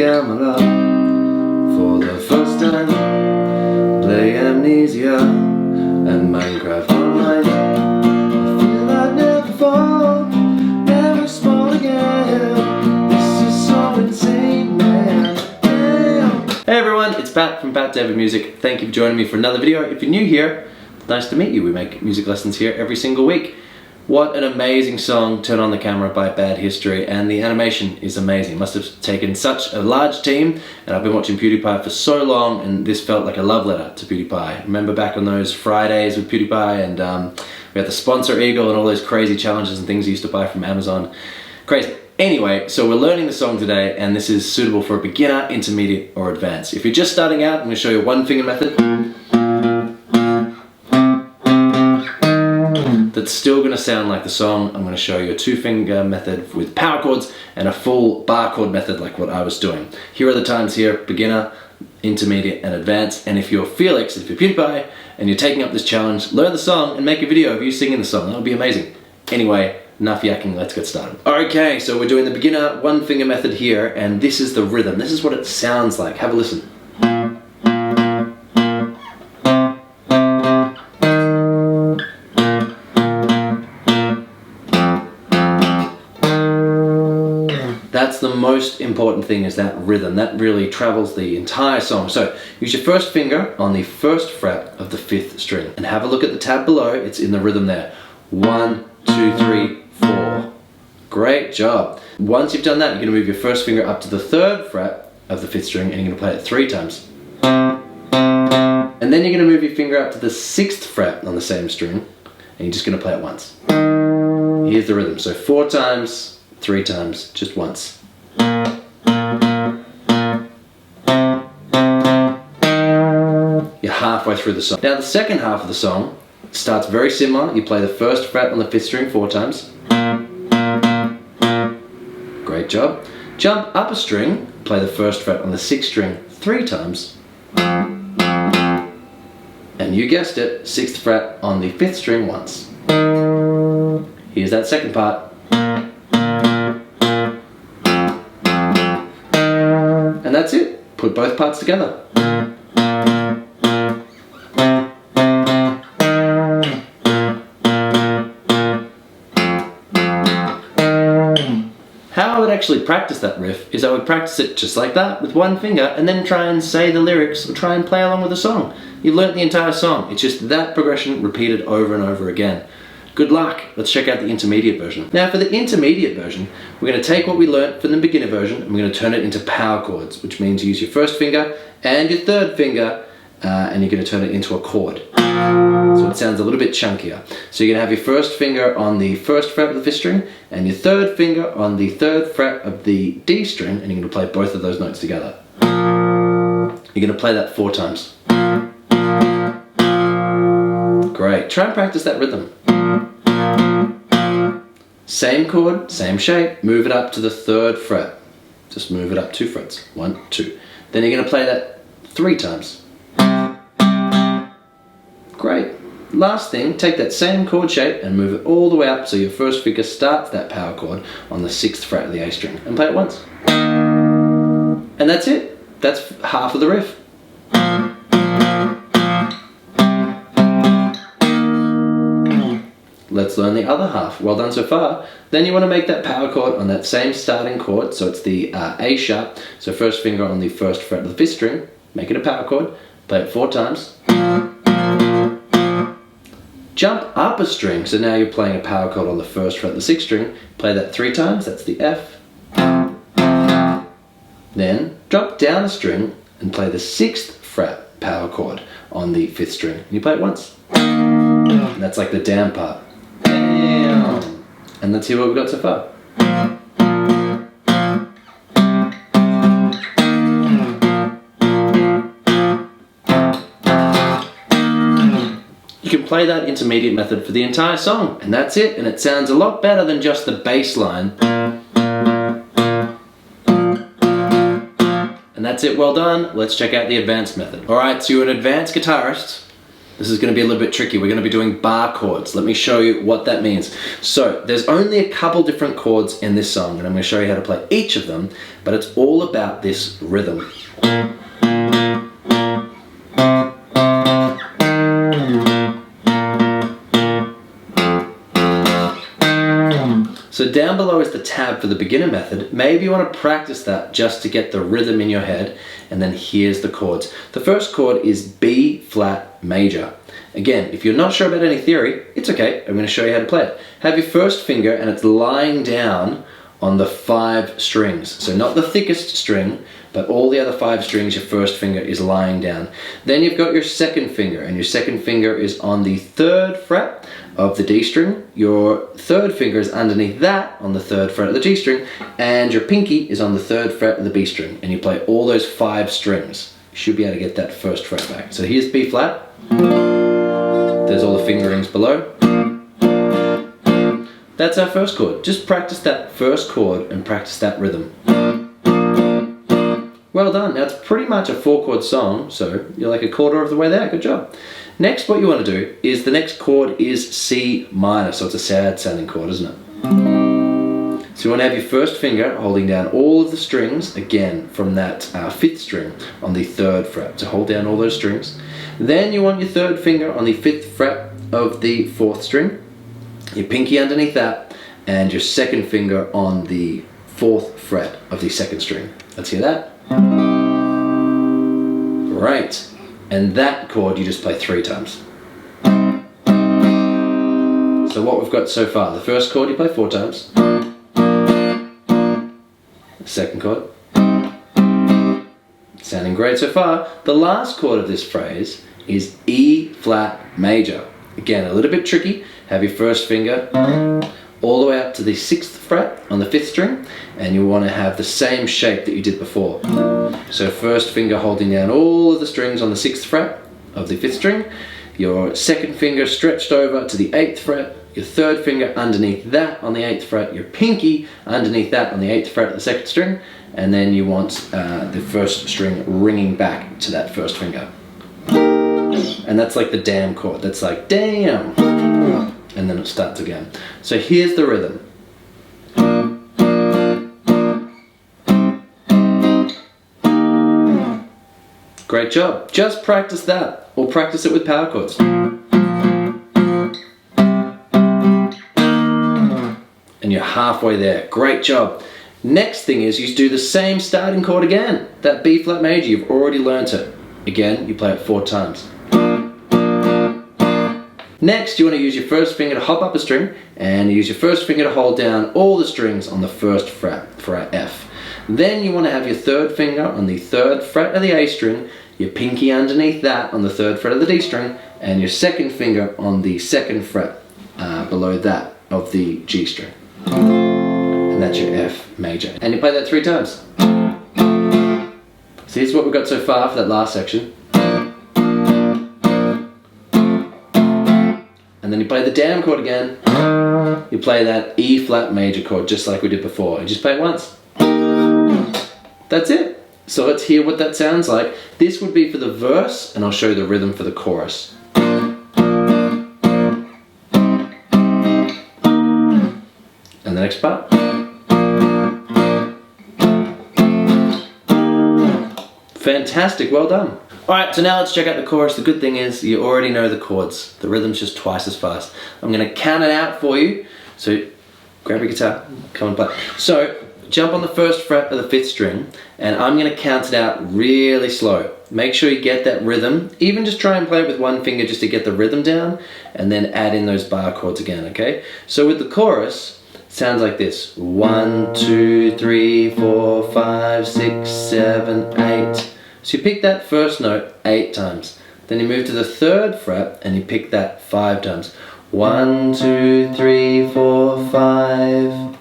again, my love. For the first time, play Amnesia and Minecraft Online. I feel I'd never fall, never small again. This is so insane, man. Damn. Hey everyone, it's Pat from Pat David Music. Thank you for joining me for another video. If you're new here, nice to meet you. We make music lessons here every single week. What an amazing song, Turn on the Camera by Bad History, and the animation is amazing. Must have taken such a large team, and I've been watching Pewdiepie for so long, and this felt like a love letter to Pewdiepie. Remember back on those Fridays with Pewdiepie, and we had the sponsor eagle and all those crazy challenges and things you used to buy from Amazon. Crazy. Anyway, so we're learning the song today, and this is suitable for a beginner, intermediate, or advanced. If you're just starting out, I'm going to show you a one finger method. That's still going to sound like the song. I'm going to show you a two finger method with power chords and a full bar chord method like what I was doing. Here are the times here: beginner, intermediate, and advanced. And if you're Felix, if you're Pewdiepie, and you're taking up this challenge, learn the song and make a video of you singing the song. That would be amazing. Anyway, enough yakking, let's get started. Okay, so we're doing the beginner one finger method here, and this is the rhythm. This is what it sounds like. Have a listen. That's the most important thing, is that rhythm. That really travels the entire song. So use your first finger on the first fret of the 5th string and have a look at the tab below. It's in the rhythm there. 1, 2, 3, 4. Great job. Once you've done that, you're going to move your first finger up to the 3rd fret of the 5th string, and you're going to play it 3 times. And then you're going to move your finger up to the 6th fret on the same string, and you're just going to play it once. Here's the rhythm. So 4 times, 3 times, just once. You're halfway through the song. Now the second half of the song starts very similar. You play the 1st fret on the 5th string 4 times. Great job. Jump up a string, play the 1st fret on the 6th string 3 times. And you guessed it, 6th fret on the 5th string once. Here's that second part. And that's it. Put both parts together. How I would actually practice that riff is I would practice it just like that with one finger and then try and say the lyrics or try and play along with the song. You've learnt the entire song. It's just that progression repeated over and over again. Good luck. Let's check out the intermediate version. Now for the intermediate version, we're going to take what we learnt from the beginner version and we're going to turn it into power chords, which means use your first finger and your 3rd finger and you're going to turn it into a chord. So it sounds a little bit chunkier. So you're going to have your first finger on the 1st fret of the 5th string and your 3rd finger on the 3rd fret of the D string, and you're going to play both of those notes together. You're going to play that 4 times. Great. Try and practice that rhythm. Same chord, same shape, move it up to the 3rd fret. Just move it up 2 frets. 1, 2. Then you're going to play that 3 times. Great. Last thing, take that same chord shape and move it all the way up so your first finger starts that power chord on the 6th fret of the A string, and play it once. And that's it. That's half of the riff. Let's learn the other half. Well done so far. Then you want to make that power chord on that same starting chord, so it's the A sharp. So first finger on the 1st fret of the 5th string, make it a power chord, play it 4 times. Jump up a string, so now you're playing a power chord on the 1st fret of the 6th string, play that 3 times, that's the F. Then drop down a string and play the 6th fret power chord on the 5th string, and you play it once. And that's like the down part. And let's hear what we've got so far. You can play that intermediate method for the entire song, and that's it, and it sounds a lot better than just the bass line. And that's it, well done. Let's check out the advanced method. Alright, so you're an advanced guitarist, This is going to be a little bit tricky. We're going to be doing bar chords. Let me show you what that means. So there's only a couple different chords in this song, and I'm going to show you how to play each of them, but it's all about this rhythm. So down below is the tab for the beginner method. Maybe you want to practice that just to get the rhythm in your head, and then here's the chords. The first chord is B flat major. Again, if you're not sure about any theory, it's okay. I'm going to show you how to play it. Have your first finger and it's lying down on the 5 strings. So not the thickest string, but all the other 5 strings, your first finger is lying down. Then you've got your second finger, and your second finger is on the 3rd fret of the D string. Your third finger is underneath that on the 3rd fret of the G string, and your pinky is on the 3rd fret of the B string, and you play all those 5 strings. You should be able to get that first fret back. So here's B flat. There's all the fingerings below. That's our first chord. Just practice that first chord and practice that rhythm. Well done. Now it's pretty much a 4-chord song, so you're like a quarter of the way there. Good job. Next, what you want to do is the next chord is C minor, so it's a sad sounding chord, isn't it? So you want to have your first finger holding down all of the strings, again from that 5th string on the 3rd fret. So hold down all those strings. Then you want your third finger on the 5th fret of the 4th string, your pinky underneath that, and your second finger on the 4th fret of the 2nd string. Let's hear that. Great. And that chord you just play 3 times. So what we've got so far, the first chord you play 4 times. The second chord. Sounding great so far. The last chord of this phrase is E flat major. Again, a little bit tricky. Have your first finger all the way up to the 6th fret on the 5th string, and you want to have the same shape that you did before. So first finger holding down all of the strings on the 6th fret of the 5th string, your second finger stretched over to the 8th fret, your third finger underneath that on the 8th fret, your pinky underneath that on the 8th fret of the 2nd string, and then you want the first string ringing back to that first finger. And that's like the damn chord. That's like damn. And then it starts again. So here's the rhythm. Great job. Just practice that, or practice it with power chords. And you're halfway there. Great job. Next thing is you do the same starting chord again. That B flat major, you've already learnt it. Again, you play it 4 times. Next, you want to use your first finger to hop up a string, and use your first finger to hold down all the strings on the 1st fret for our F. Then you want to have your third finger on the 3rd fret of the A string, your pinky underneath that on the 3rd fret of the D string, and your second finger on the 2nd fret below that of the G string. And that's your F major. And you play that 3 times. So here's what we've got so far for that last section. And then you play the damn chord again. You play that E flat major chord just like we did before. You just play it once. That's it. So let's hear what that sounds like. This would be for the verse, and I'll show you the rhythm for the chorus. And the next part. Fantastic, well done. Alright, so now let's check out the chorus. The good thing is you already know the chords. The rhythm's just twice as fast. I'm going to count it out for you. So grab your guitar, come and play. So jump on the 1st fret of the 5th string, and I'm going to count it out really slow. Make sure you get that rhythm. Even just try and play it with one finger just to get the rhythm down, and then add in those bar chords again, okay? So with the chorus, it sounds like this. 1, 2, 3, 4, 5, 6, 7, 8. So you pick that first note 8 times. Then you move to the 3rd fret and you pick that 5 times. 1, 2, 3, 4, 5.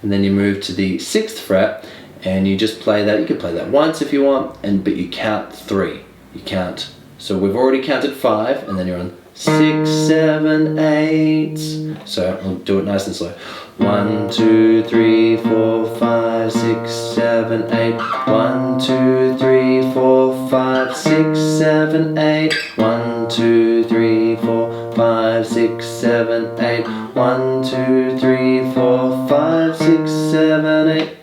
And then you move to the 6th fret and you just play that. You can play that once if you want, but you count 3. You count. So we've already counted 5, and then you're on 6, 7, 8. So I'll do it nice and slow. 1, 2, 3, 4, 5, 6, 7, 8. 1, 2, 3, 4, 5. 5, 6, 7, 8. 1, 2, 3, 4, 5, 6, 7, 8. 1, 2, 3, 4, 5, 6, 7, 8.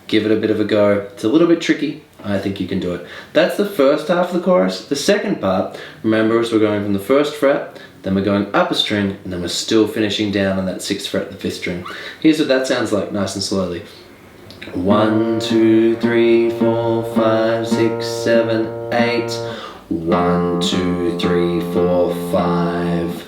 Give it a bit of a go. It's a little bit tricky. I think you can do it. That's the first half of the chorus. The second part, remember, is we're going from the first fret, then we're going up a string, and then we're still finishing down on that 6th fret, the 5th string. Here's what that sounds like, nice and slowly. 1, 2, 3, 4, 5, 6, 7, 8. 1, 2, 3, 4, 5,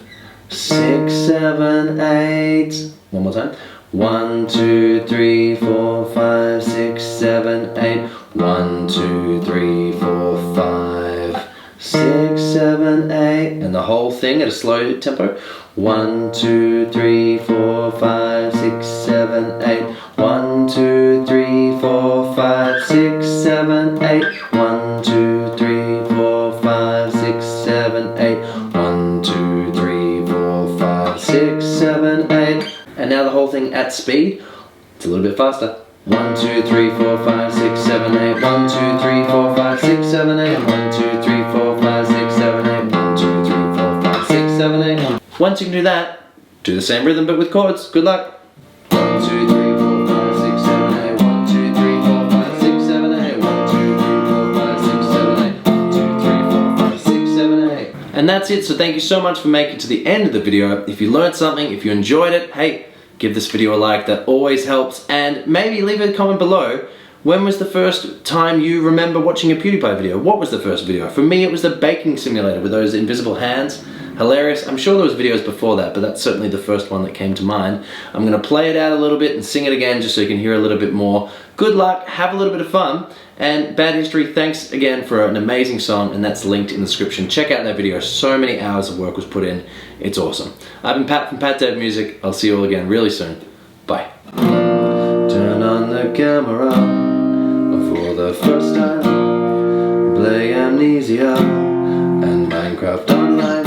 6, 7, 8. One more time. 1, 2, 3, 4, 5, 6, 7, 8. 1, 2, 3, 4, 5, 6, 7, 8. And the whole thing at a slow tempo. 1, 2, 3, 4, 5, 6, 7, 8. 1, 2, 3, 4, 5, 6, 7, 8. 1, 2, 3, 4, 5, 6, 7, 8. 1, 2, 3, 4, 5, 6, 7, 8. And now the whole thing at speed. It's a little bit faster. 1, 2, 3, 4, 5, 6, 7, 8. 1, 2, 3, 4, 5, 6, 7, 8. 1, 2, 3, 4, 5, 6, 7, 8. 1, 2, 3, 4, 5, 6, 7, 8. Once you can do that, do the same rhythm but with chords. Good luck. 1, 2, 3, 4, 5, 6, 7, 8. 1, 2, 3, 4, 5, 6, 7, 8. 1, 2, 3, 4, 5, 6, 7, 8. 1, 2, 3, 4, 5, 6, 7, 8. And that's it. So thank you so much for making it to the end of the video. If you learned something, if you enjoyed it, hey, give this video a like. That always helps. And maybe leave a comment below. When was the first time you remember watching a Pewdiepie video? What was the first video? For me, it was the baking simulator with those invisible hands. Hilarious. I'm sure there was videos before that, but that's certainly the first one that came to mind. I'm going to play it out a little bit and sing it again just so you can hear a little bit more. Good luck, have a little bit of fun, and Bad History, thanks again for an amazing song, and that's linked in the description. Check out that video. So many hours of work was put in. It's awesome. I've been Pat from Pat Dev Music. I'll see you all again really soon. Bye. Turn on the camera for the first time. Play Amnesia and Minecraft Online.